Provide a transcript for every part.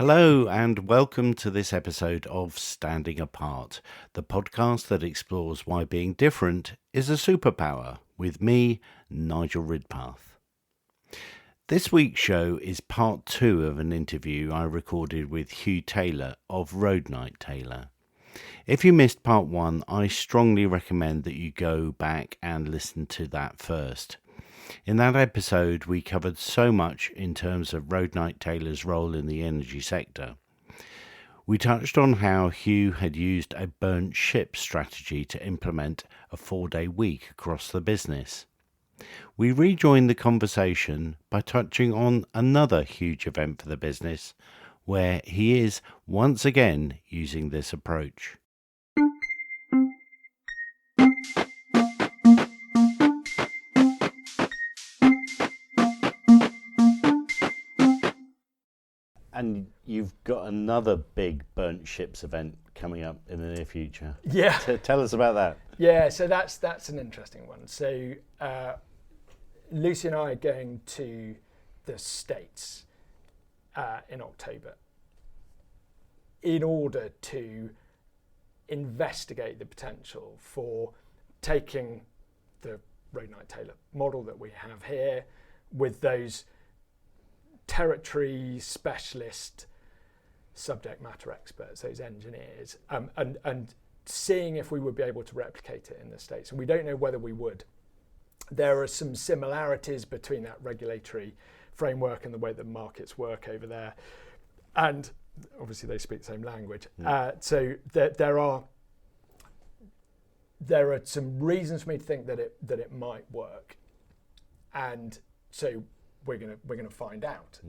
Hello and welcome to this episode of Standing Apart, the podcast that explores why being different is a superpower, with me, Nigel Ridpath. This week's show is part 2 of an interview I recorded with Hugh Taylor of Road Night Taylor. If you missed part 1, I strongly recommend that you go back and listen to that first. In that episode, we covered so much in terms of Road Night Taylor's role in the energy sector. We touched on how Hugh had used a burnt ship strategy to implement a 4-day week across the business. We rejoined the conversation by touching on another huge event for the business, where he is once again using this approach. And you've got another big burnt ships event coming up in the near future. Yeah. Tell us about that. Yeah, so that's an interesting one. So Lucy and I are going to the States in October in order to investigate the potential for taking the Road Night Taylor model that we have here with those territory specialist subject matter experts, those engineers, and seeing if we would be able to replicate it in the States. And we don't know whether we would. There are some similarities between that regulatory framework and the way that markets work over there. And obviously they speak the same language. So there are some reasons for me to think that it might work. And so we're gonna find out,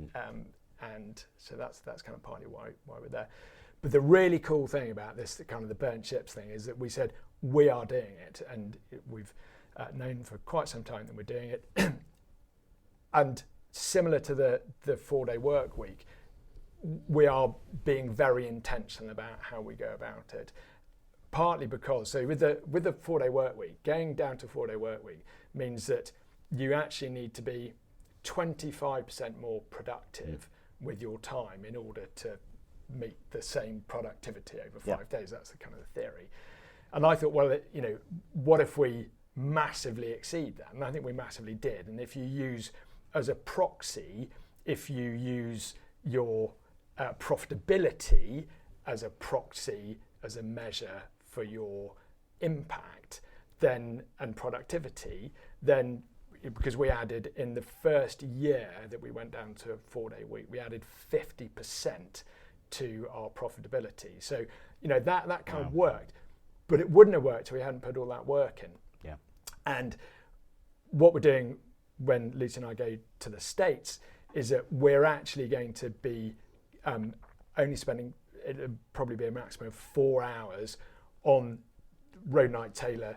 and so that's kind of partly why we're there. But the really cool thing about this, the kind of the burnt ships thing, is that we said we are doing it, and we've known for quite some time that we're doing it. And similar to the 4-day work week, we are being very intentional about how we go about it. Partly because, so with the 4-day work week, going down to 4-day work week means that you actually need to be 25% more productive with your time in order to meet the same productivity over 5 days. That's the kind of the theory. And I thought, well, what if we massively exceed that? And I think we massively did. And if you use as a proxy, if you use your profitability as a proxy, as a measure for your impact, then and productivity, then because we added in the first year that we went down to a 4-day week, we added 50% to our profitability. So, that kind of worked, but it wouldn't have worked if we hadn't put all that work in. Yeah. And what we're doing when Lucy and I go to the States is that we're actually going to be only spending, it'll probably be a maximum of 4 hours on Road Night Taylor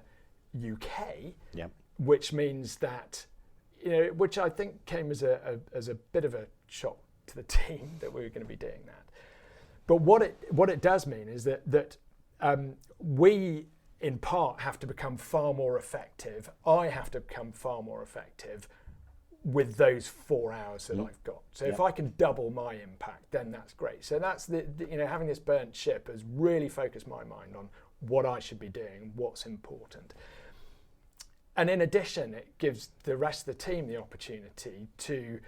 UK. Yeah. Which means that, which I think came as a bit of a shock to the team that we were going to be doing that. But what it does mean is that we, in part, have to become far more effective. I have to become far more effective with those 4 hours that I've got. So if I can double my impact, then that's great. So that's having this burnt ship has really focused my mind on what I should be doing, what's important. And in addition, it gives the rest of the team the opportunity to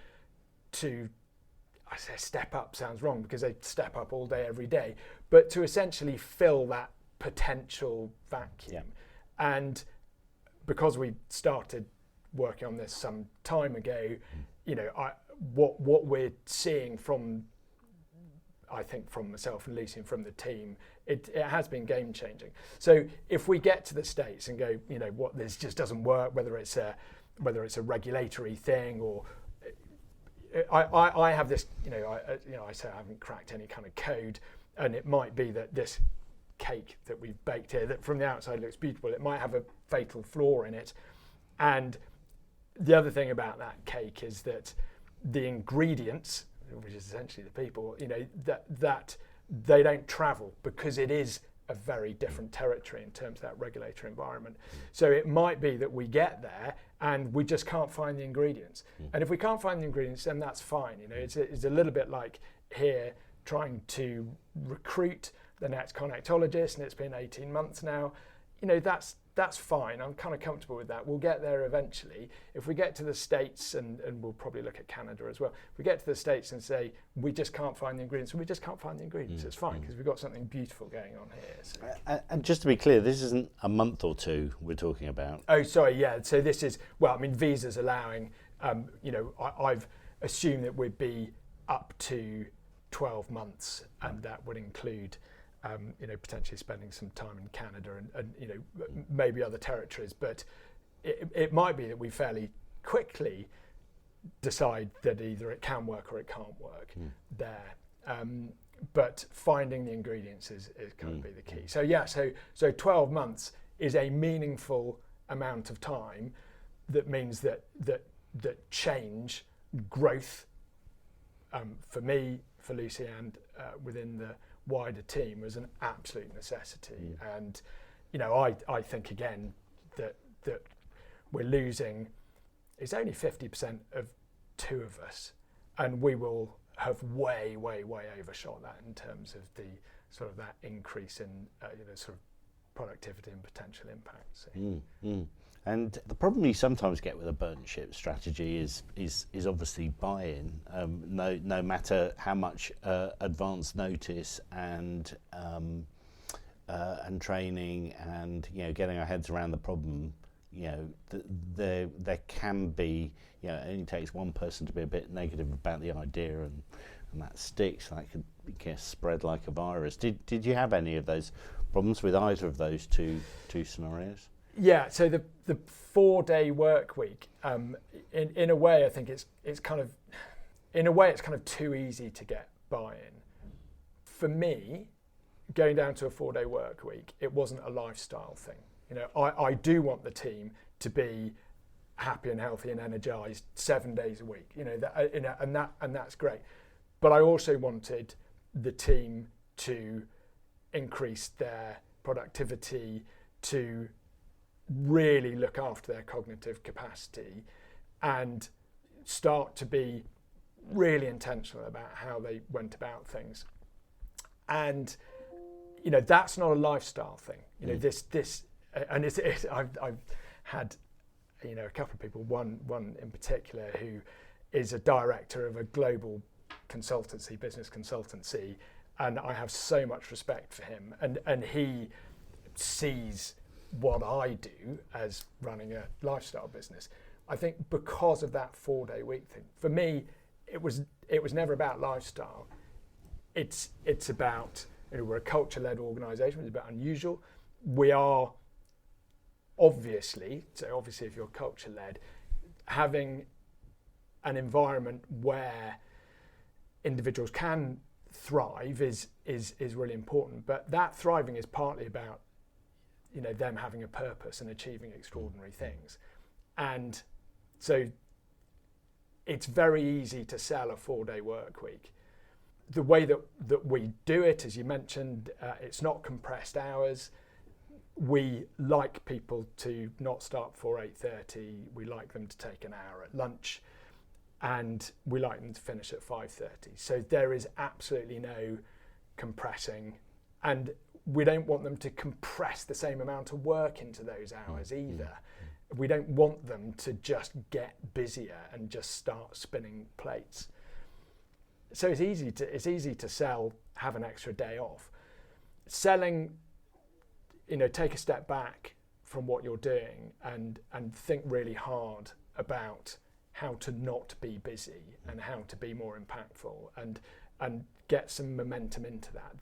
I say step up sounds wrong because they step up all day, every day, but to essentially fill that potential vacuum. Yeah. And because we started working on this some time ago, what we're seeing from, I think, from myself and Lucy and from the team, it has been game changing. So if we get to the States and go, what, this just doesn't work, whether it's a regulatory thing or I have this, I say I haven't cracked any kind of code, and it might be that this cake that we've baked here, that from the outside looks beautiful, it might have a fatal flaw in it. And the other thing about that cake is that the ingredients, which is essentially the people, that they don't travel because it is a very different territory in terms of that regulatory environment. So it might be that we get there and we just can't find the ingredients. And if we can't find the ingredients, then that's fine. It's a little bit like here trying to recruit the next connectologist, and it's been 18 months now. That's fine. I'm kind of comfortable with that. We'll get there eventually. If we get to the States, and we'll probably look at Canada as well, if we get to the States and say, we just can't find the ingredients, we just can't find the ingredients, it's fine, because we've got something beautiful going on here. So. And just to be clear, this isn't a month or two we're talking about. Oh, sorry, yeah. So this is, visas allowing, I've assumed that we'd be up to 12 months, and that would include potentially spending some time in Canada and maybe other territories, but it might be that we fairly quickly decide that either it can work or it can't work there. But finding the ingredients is going to be the key. So 12 months is a meaningful amount of time. That means that change, growth, for me, for Lucy, and within the wider team was an absolute necessity. And I think again that we're losing, it's only 50% of two of us, and we will have way overshot that in terms of the sort of that increase in sort of productivity and potential impact. So. And the problem you sometimes get with a burnt ship strategy is obviously buy-in. No matter how much advance notice and training and getting our heads around the problem, there can be, it only takes one person to be a bit negative about the idea, and that sticks. That could get spread like a virus. Did you have any of those problems with either of those two scenarios? Yeah, so the 4-day work week, in a way, I think it's kind of too easy to get buy-in. For me, going down to a 4-day work week, it wasn't a lifestyle thing. I do want the team to be happy and healthy and energized 7 days a week. And that's great. But I also wanted the team to increase their productivity, to really look after their cognitive capacity, and start to be really intentional about how they went about things. And that's not a lifestyle thing. I've had a couple of people, one in particular, who is a director of a global business consultancy, and I have so much respect for him, and he sees what I do as running a lifestyle business. I think because of that 4-day week thing, for me, it was never about lifestyle. It's about, we're a culture-led organisation. It's about unusual. We are obviously if you're culture-led, having an environment where individuals can thrive is really important. But that thriving is partly about them having a purpose and achieving extraordinary things. And so it's very easy to sell a 4-day work week. The way that we do it, as you mentioned, it's not compressed hours. We like people to not start before 8:30. We like them to take an hour at lunch, and we like them to finish at 5:30. So there is absolutely no compressing, and we don't want them to compress the same amount of work into those hours either. We don't want them to just get busier and just start spinning plates. So it's easy to sell, have an extra day off. Selling, take a step back from what you're doing and think really hard about how to not be busy and how to be more impactful and get some momentum into that.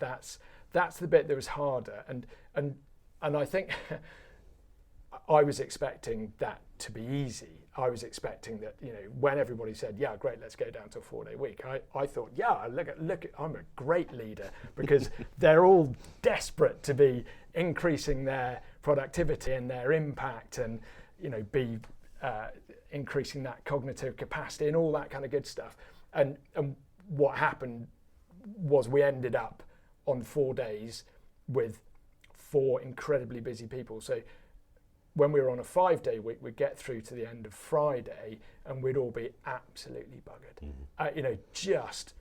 That's the bit that was harder, and I think I was expecting that to be easy. I was expecting that, when everybody said, yeah, great, let's go down to a 4-day week, I thought, yeah, look at, I'm a great leader, because they're all desperate to be increasing their productivity and their impact, and be increasing that cognitive capacity and all that kind of good stuff. And what happened was we ended up on 4 days with 4 incredibly busy people. So when we were on a 5-day week, we'd get through to the end of Friday and we'd all be absolutely buggered. Just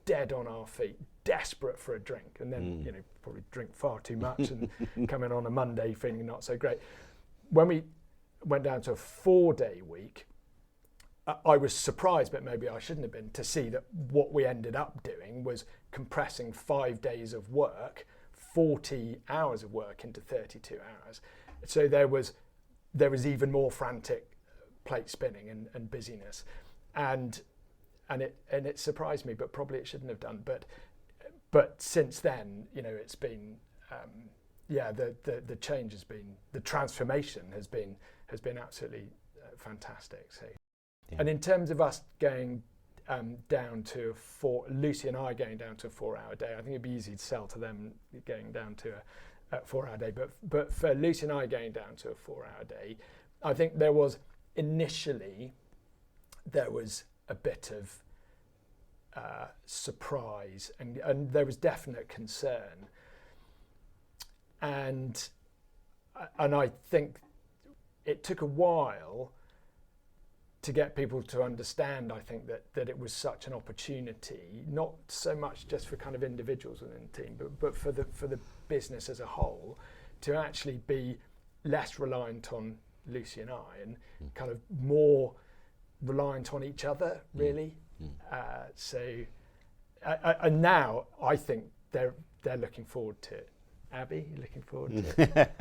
dead on our feet, desperate for a drink, and then probably drink far too much and come in on a Monday feeling not so great. When we went down to a 4-day week, I was surprised, but maybe I shouldn't have been, to see that what we ended up doing was compressing 5 days of work, 40 hours of work into 32 hours. So there was even more frantic plate spinning and busyness, and it surprised me, but probably it shouldn't have done. But since then, it's been the change has been, the transformation has been absolutely fantastic. So, and in terms of us going down to Lucy and I going down to a 4-hour day, I think it'd be easy to sell to them going down to a 4-hour day. But for Lucy and I going down to a 4-hour day, I think initially there was a bit of surprise and there was definite concern, and I think it took a while to get people to understand, I think, that it was such an opportunity, not so much just for kind of individuals within the team, but for the business as a whole, to actually be less reliant on Lucy and I, and kind of more reliant on each other, really. And now I think they're looking forward to it. Abby, you looking forward to it?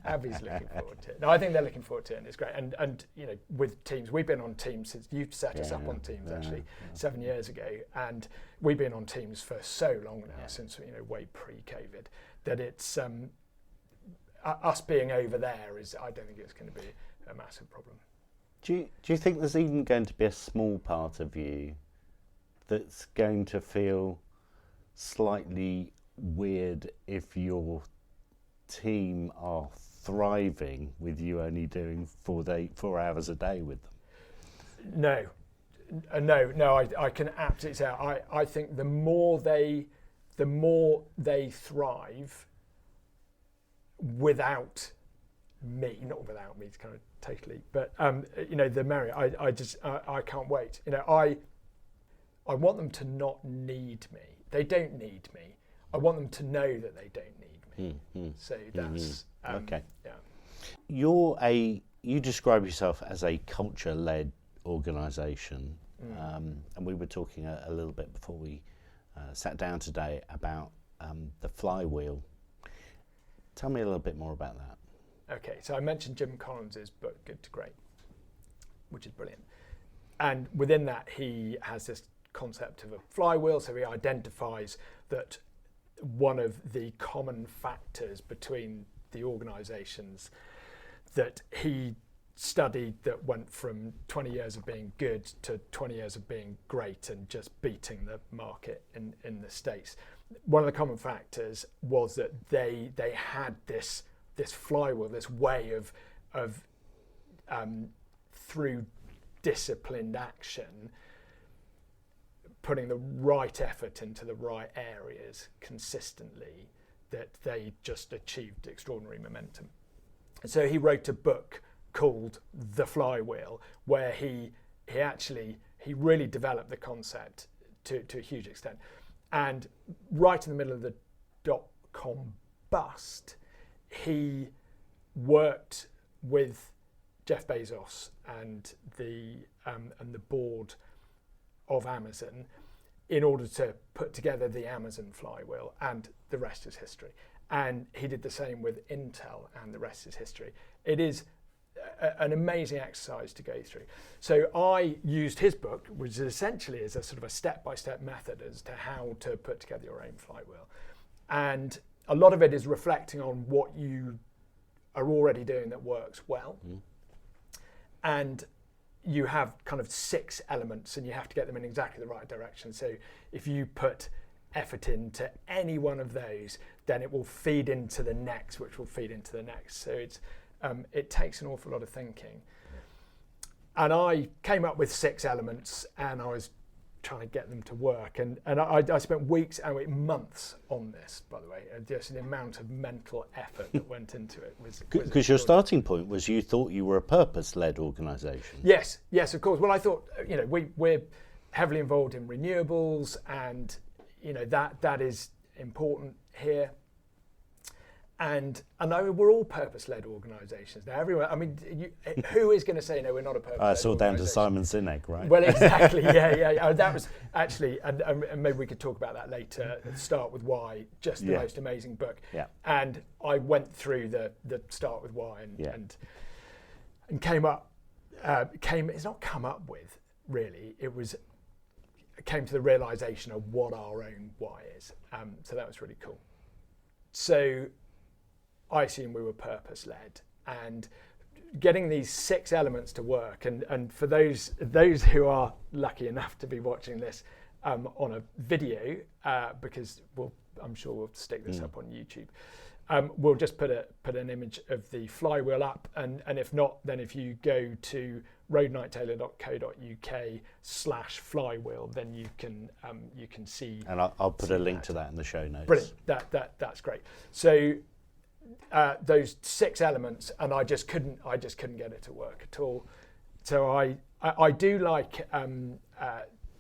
Abby's looking forward to it. No, I think they're looking forward to it, and it's great. And with Teams, we've been on Teams since you set us up on Teams 7 years ago, and we've been on Teams for so long now, since way pre-COVID, that it's us being over there is, I don't think it's going to be a massive problem. Do you think there's even going to be a small part of you that's going to feel slightly weird if your team are thriving with you only doing 4 hours a day with them? No, I can absolutely say I think the more they thrive without me, not without me, it's kind of totally, but the merrier. I can't wait. I want them to not need me. They don't need me. I want them to know that they don't need me. So that's okay. Yeah. You describe yourself as a culture-led organisation, and we were talking a little bit before we sat down today about the flywheel. Tell me a little bit more about that. Okay, so I mentioned Jim Collins' book Good to Great, which is brilliant, and within that he has this concept of a flywheel. So he identifies that one of the common factors between the organisations that he studied that went from 20 years of being good to 20 years of being great and just beating the market in the States, one of the common factors was that they had this flywheel, this way of through disciplined action, putting the right effort into the right areas consistently, that they just achieved extraordinary momentum. And so he wrote a book called The Flywheel, where he really developed the concept to a huge extent. And right in the middle of the .com bust, he worked with Jeff Bezos and the board of Amazon in order to put together the Amazon flywheel, and the rest is history. And he did the same with Intel, and the rest is history. It is an amazing exercise to go through. So I used his book, which essentially is a sort of a step-by-step method as to how to put together your own flywheel. And a lot of it is reflecting on what you are already doing that works well. And you have kind of 6 elements, and you have to get them in exactly the right direction. So if you put effort into any one of those, then it will feed into the next, which will feed into the next. So it takes an awful lot of thinking. And I came up with 6 elements, and I was trying to get them to work. And I spent weeks and months on this, by the way. Just the amount of mental effort that went into it was because your starting point was you thought you were a purpose-led organisation. Yes, of course. Well, I thought, we're heavily involved in renewables, and that is important here. And I know we're all purpose-led organisations now. Everyone, I mean, who is going to say no? We're not a purpose-led it's all down to Simon Sinek, right? Well, exactly. Yeah. That was actually, and maybe we could talk about that later. Start with Why, just the most amazing book. Yeah. And I went through the Start with Why and came up. It's not come up with really. Came to the realisation of what our own why is. So that was really cool. So I assume we were purpose-led, and getting these 6 elements to work. And for those who are lucky enough to be watching this on a video, because I'm sure we'll stick this up on YouTube. We'll just put an image of the flywheel up, and if not, then if you go to roadnighttaylor.co.uk/flywheel, then you can see. And I'll put a link to that in the show notes. Brilliant. That's great. So those 6 elements, and I just couldn't get it to work at all. So I do like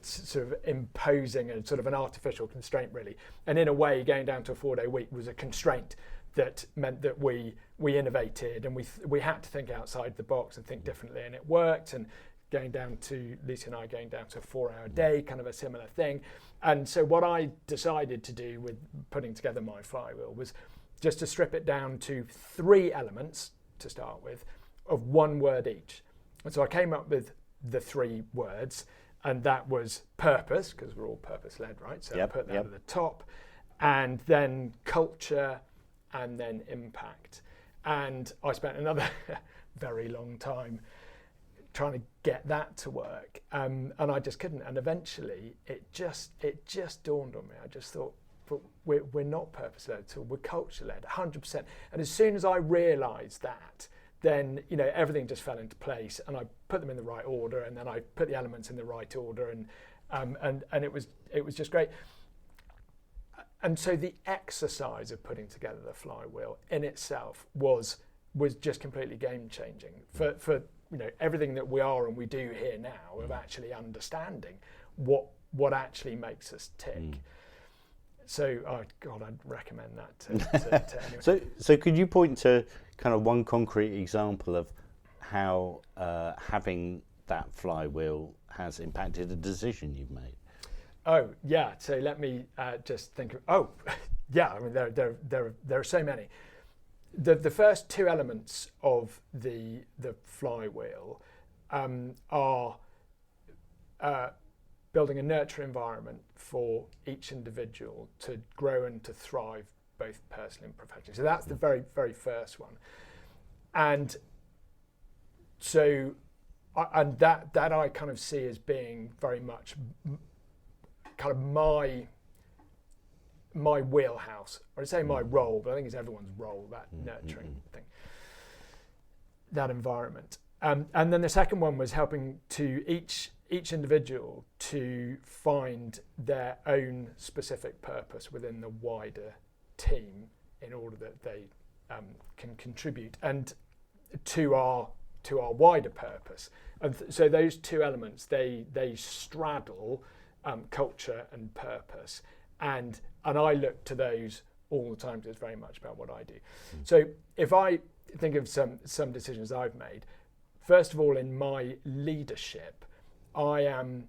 sort of imposing a sort of an artificial constraint, really, and in a way going down to a 4-day week was a constraint that meant that we innovated, and we had to think outside the box and think differently, and it worked. And Lucy and I going down to a 4-hour day, kind of a similar thing. And so what I decided to do with putting together my flywheel was just to strip it down to 3 elements to start with, of 1 word each. And so I came up with the 3 words, and that was purpose, because we're all purpose-led, right? So I put that at the top, and then culture, and then impact. And I spent another very long time trying to get that to work, and I just couldn't. And eventually, it just dawned on me. I just thought, but we're not purpose-led, so we're culture-led, 100%. And as soon as I realised that, then everything just fell into place, and I put them in the right order, and then I put the elements in the right order, and it was just great. And so the exercise of putting together the flywheel in itself was just completely game-changing for everything that we are and we do here now, of actually understanding what actually makes us tick. So, I'd recommend that to anyone. So could you point to kind of one concrete example of how having that flywheel has impacted a decision you've made? Oh yeah. So let me just think of. Oh, yeah. I mean, there are so many. The first 2 elements of the flywheel are building a nurture environment for each individual to grow and to thrive, both personally and professionally. So that's the very, very first one. And so, that I kind of see as being very much kind of my wheelhouse. I'd say my role, but I think it's everyone's role, that nurturing thing, that environment. And then the second one was helping to each individual to find their own specific purpose within the wider team, in order that they can contribute and to our wider purpose. And so those 2 elements, they straddle culture and purpose, and I look to those all the time, because it's very much about what I do. So if I think of some decisions I've made, first of all, in my leadership, I am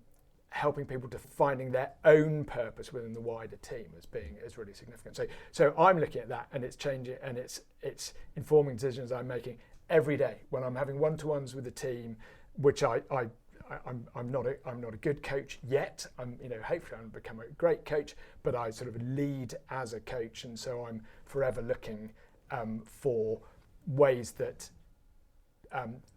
helping people to finding their own purpose within the wider team as really significant. So I'm looking at that, and it's changing, and it's informing decisions I'm making every day when I'm having one-to-ones with the team, which I'm not a good coach yet. Hopefully I'm become a great coach, but I sort of lead as a coach, and so I'm forever looking for ways that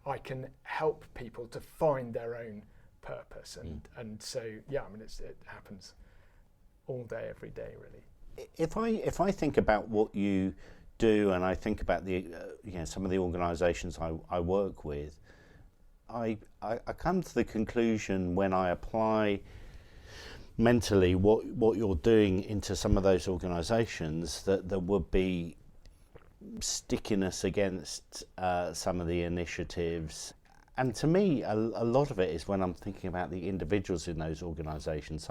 I can help people to find their own purpose, and so it happens all day, every day, really. If I think about what you do, and I think about the some of the organisations I work with, I come to the conclusion, when I apply mentally what you're doing into some of those organisations, that there would be stickiness against some of the initiatives, And to me, a lot of it is when I'm thinking about the individuals in those organisations.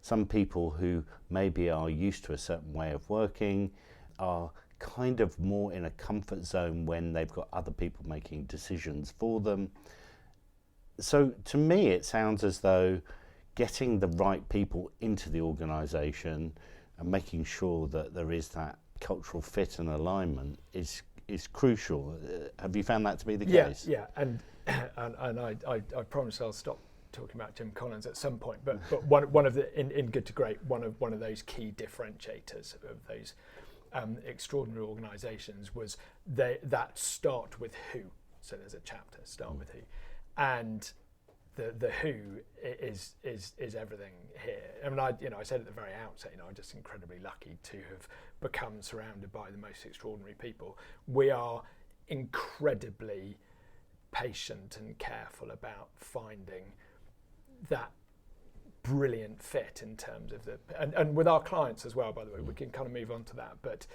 Some people who maybe are used to a certain way of working are kind of more in a comfort zone when they've got other people making decisions for them. So to me, it sounds as though getting the right people into the organisation and making sure that there is that cultural fit and alignment is crucial. Have you found that to be the case? Yeah, and I promise I'll stop talking about Jim Collins at some point. But one of the in Good to Great, one of those key differentiators of those extraordinary organisations was that start with who. So there's a chapter start with who, and the who is everything here. I mean, I said at the very outset, I'm just incredibly lucky to have become surrounded by the most extraordinary people. We are incredibly patient and careful about finding that brilliant fit in terms of and with our clients as well, by the way. We can kind of move on to that, but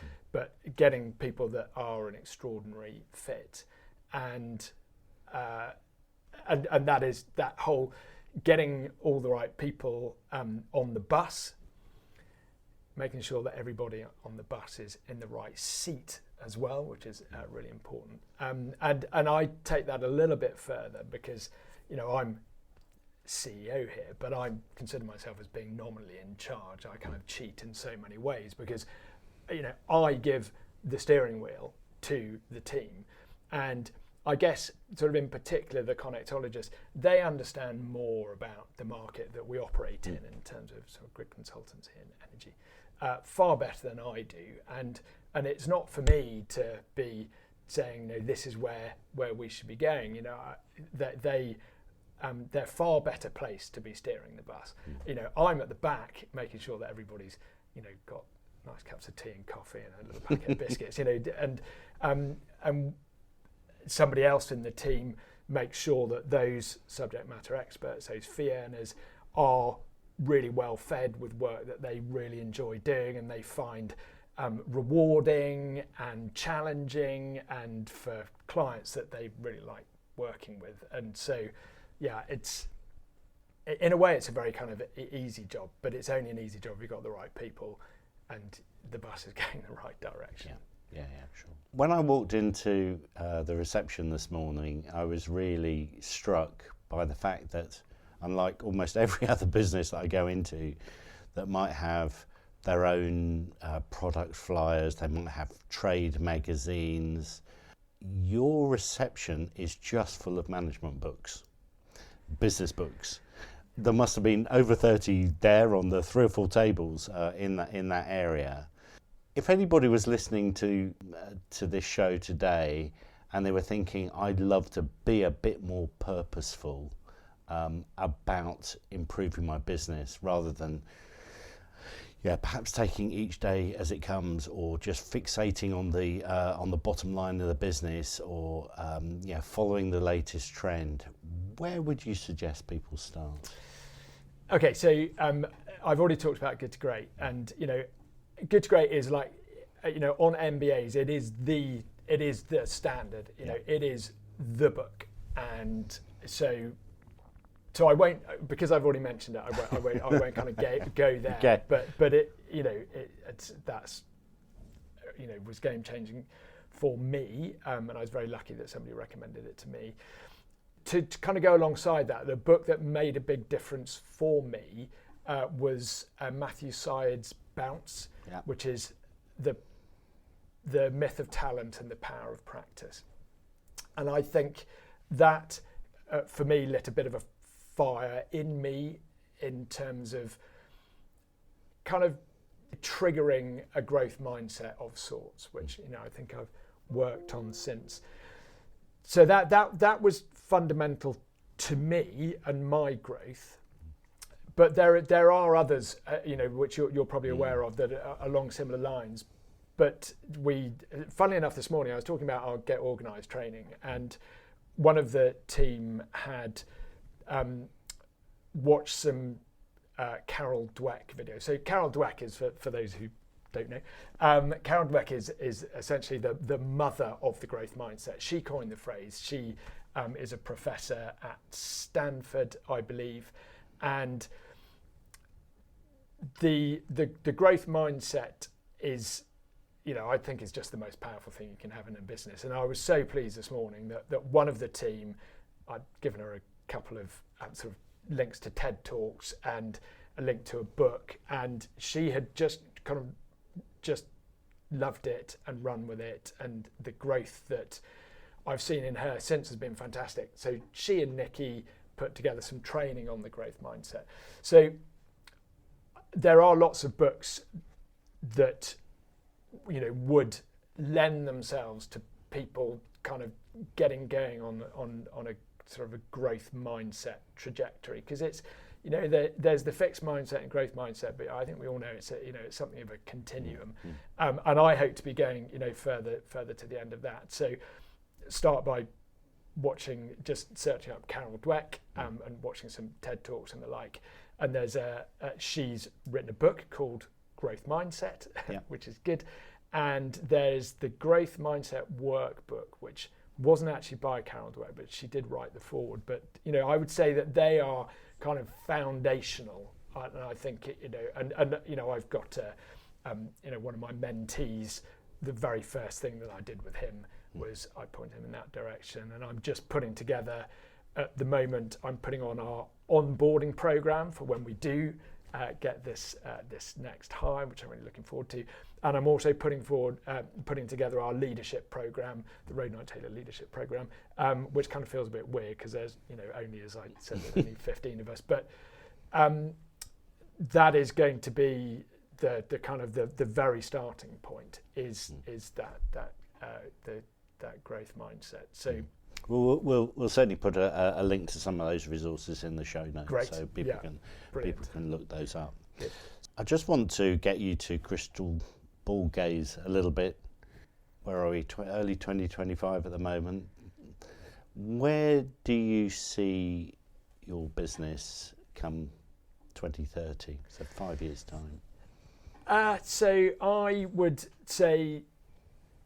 getting people that are an extraordinary fit, and that is that whole getting all the right people on the bus, making sure that everybody on the bus is in the right seat as well, which is really important. And I take that a little bit further because, I'm CEO here, but I consider myself as being nominally in charge. I kind of cheat in so many ways because, I give the steering wheel to the team, and I guess sort of in particular the connectologists, they understand more about the market that we operate in terms of sort of grid consultancy and energy, far better than I do. And it's not for me to be saying, no, this is where we should be going. They're far better placed to be steering the bus. I'm at the back making sure that everybody's, got nice cups of tea and coffee and a little packet of biscuits, and somebody else in the team makes sure that those subject matter experts, those fee earners, are really well fed with work that they really enjoy doing and they find rewarding and challenging, and for clients that they really like working with. And so, yeah, it's in a way it's a very kind of easy job, but it's only an easy job if you've got the right people and the bus is going the right direction. Yeah, sure. When I walked into the reception this morning, I was really struck by the fact that, unlike almost every other business that I go into that might have their own product flyers, they might have trade magazines, your reception is just full of management books, business books. There must have been over 30 there on the 3 or 4 tables in that area. If anybody was listening to this show today and they were thinking, I'd love to be a bit more purposeful about improving my business rather than perhaps taking each day as it comes, or just fixating on the bottom line of the business, or following the latest trend, where would you suggest people start? Okay, so I've already talked about Good to Great, and Good to Great is like, on MBAs, it is the standard. It is the book, and so I won't, because I've already mentioned it. I won't kind of go there. Okay. But it was game changing for me, and I was very lucky that somebody recommended it to me. To kind of go alongside that, the book that made a big difference for me was Matthew Syed's Bounce, which is the myth of talent and the power of practice. And I think that for me lit a bit of a fire in me in terms of kind of triggering a growth mindset of sorts, which I think I've worked on since. So that was fundamental to me and my growth. But there are others, which you're probably aware of, that are along similar lines. But funnily enough, this morning I was talking about our Get Organised training, and one of the team had watched some Carol Dweck videos. So Carol Dweck is, for those who don't know, Carol Dweck is essentially the mother of the growth mindset. She coined the phrase. She is a professor at Stanford, I believe, and the growth mindset is, I think is just the most powerful thing you can have in a business. And I was so pleased this morning that one of the team, I'd given her a couple of sort of links to TED Talks and a link to a book, and she had just loved it and run with it, and the growth that I've seen in her since has been fantastic. So she and Nikki put together some training on the growth mindset. So there are lots of books that would lend themselves to people kind of getting going on a sort of a growth mindset trajectory, because it's there's the fixed mindset and growth mindset, but I think we all know it's something of a continuum, and I hope to be going further to the end of that. So start by searching up Carol Dweck and watching some TED Talks and the like. And there's she's written a book called Growth Mindset, which is good. And there's the Growth Mindset Workbook, which wasn't actually by Carol Dweck, but she did write the foreword. But I would say that they are kind of foundational. And I think and I've got one of my mentees. The very first thing that I did with him was I pointed him in that direction, and I'm just putting together. At the moment, I'm putting on our onboarding program for when we do get this next hire, which I'm really looking forward to. And I'm also putting together our leadership program, the Road Knight Taylor leadership program, which kind of feels a bit weird because there's only, as I said, there's only 15 of us. But that is going to be the kind of the very starting point is that growth mindset. So. We'll certainly put a link to some of those resources in the show notes. Great. So people can look those up. Good. I just want to get you to crystal ball gaze a little bit. Where are we? Early 2025 at the moment. Where do you see your business come 2030? So 5 years' time. So I would say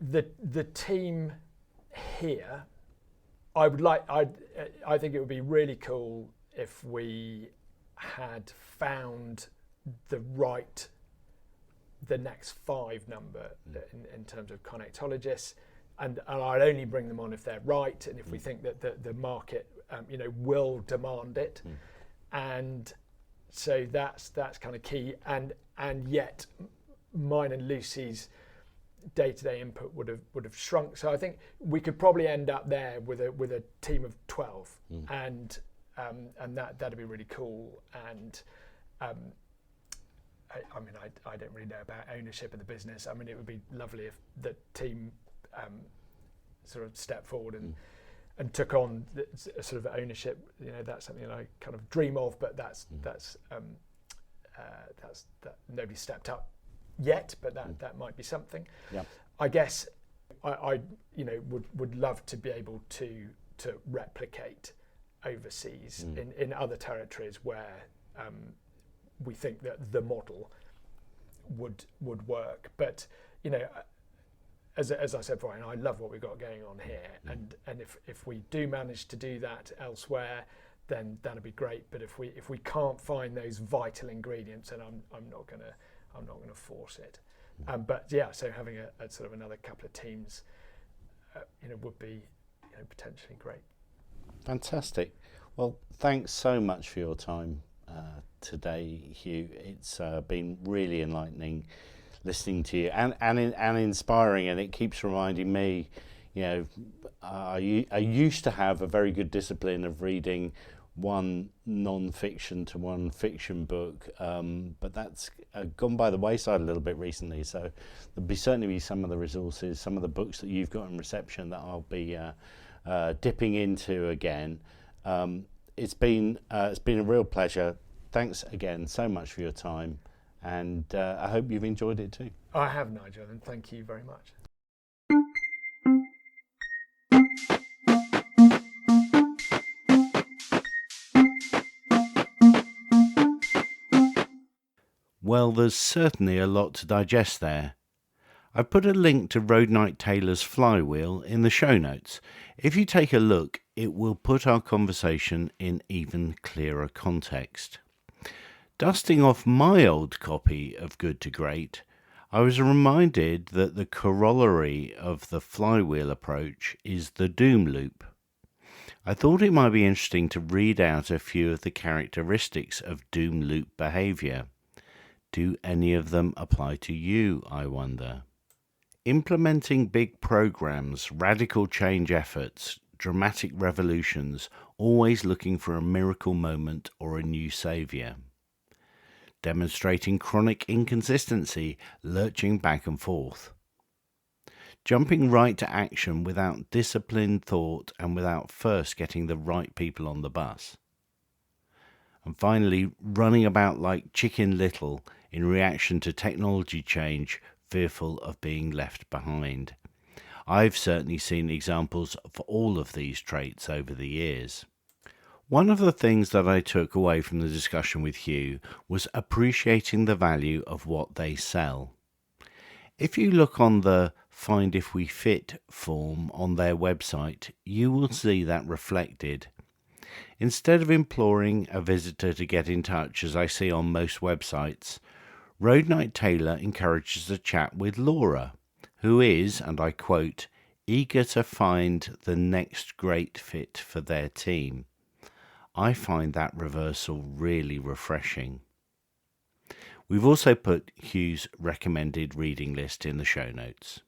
the team here. I think it would be really cool if we had found the next 5 number in terms of connectologists, and I'd only bring them on if they're right, and if we think that the market will demand it, and so that's kind of key, and yet mine and Lucy's day-to-day input would have shrunk. So I think we could probably end up there with a team of 12, and that'd be really cool. And I don't really know about ownership of the business. I mean, it would be lovely if the team sort of stepped forward and took on sort of ownership. That's something that I kind of dream of, but that's nobody stepped up yet, but that might be something. I guess I would love to be able to replicate overseas in other territories where we think that the model would work. But as I said before, I love what we've got going on here, and if we do manage to do that elsewhere, then that'd be great. But if we can't find those vital ingredients, then I'm not going to force it. But yeah, so having a sort of another couple of teams, would be potentially great. Fantastic. Well, thanks so much for your time today, Hugh. It's been really enlightening listening to you and inspiring, and it keeps reminding me, I used to have a very good discipline of reading one non-fiction to one fiction book, but that's gone by the wayside a little bit recently. So there'll certainly be some of the resources, some of the books that you've got in reception that I'll be dipping into again. It's been a real pleasure. Thanks again so much for your time, and I hope you've enjoyed it too. I have, Nigel, and thank you very much. Well, there's certainly a lot to digest there. I've put a link to Road Taylor's Flywheel in the show notes. If you take a look, it will put our conversation in even clearer context. Dusting off my old copy of Good to Great, I was reminded that the corollary of the flywheel approach is the doom loop. I thought it might be interesting to read out a few of the characteristics of doom loop behaviour. Do any of them apply to you, I wonder? Implementing big programs, radical change efforts, dramatic revolutions, always looking for a miracle moment or a new saviour. Demonstrating chronic inconsistency, lurching back and forth. Jumping right to action without disciplined thought and without first getting the right people on the bus. And finally, running about like Chicken Little in reaction to technology change, fearful of being left behind. I've certainly seen examples for all of these traits over the years. One of the things that I took away from the discussion with Hugh was appreciating the value of what they sell. If you look on the Find If We Fit form on their website, you will see that reflected. Instead of imploring a visitor to get in touch, as I see on most websites, Road Taylor encourages a chat with Laura, who is, and I quote, eager to find the next great fit for their team. I find that reversal really refreshing. We've also put Hugh's recommended reading list in the show notes.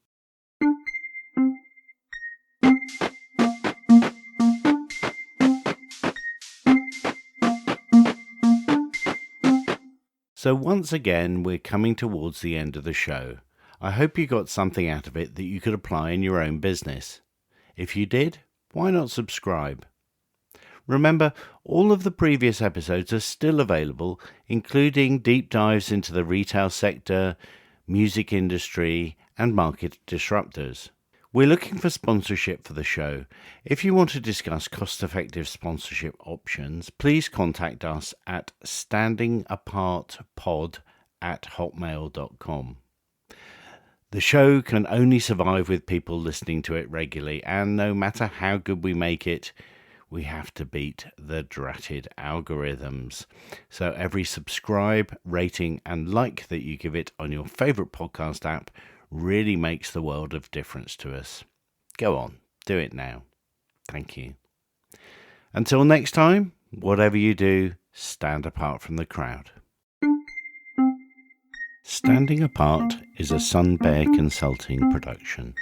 So once again, we're coming towards the end of the show. I hope you got something out of it that you could apply in your own business. If you did, why not subscribe? Remember, all of the previous episodes are still available, including deep dives into the retail sector, music industry, and market disruptors. We're looking for sponsorship for the show. If you want to discuss cost-effective sponsorship options, please contact us at standingapartpod@hotmail.com. The show can only survive with people listening to it regularly, and no matter how good we make it, we have to beat the dratted algorithms. So every subscribe, rating, and like that you give it on your favourite podcast app really makes the world of difference to us. Go on, do it now. Thank you. Until next time, whatever you do, stand apart from the crowd. Standing Apart is a Sun Bear Consulting production.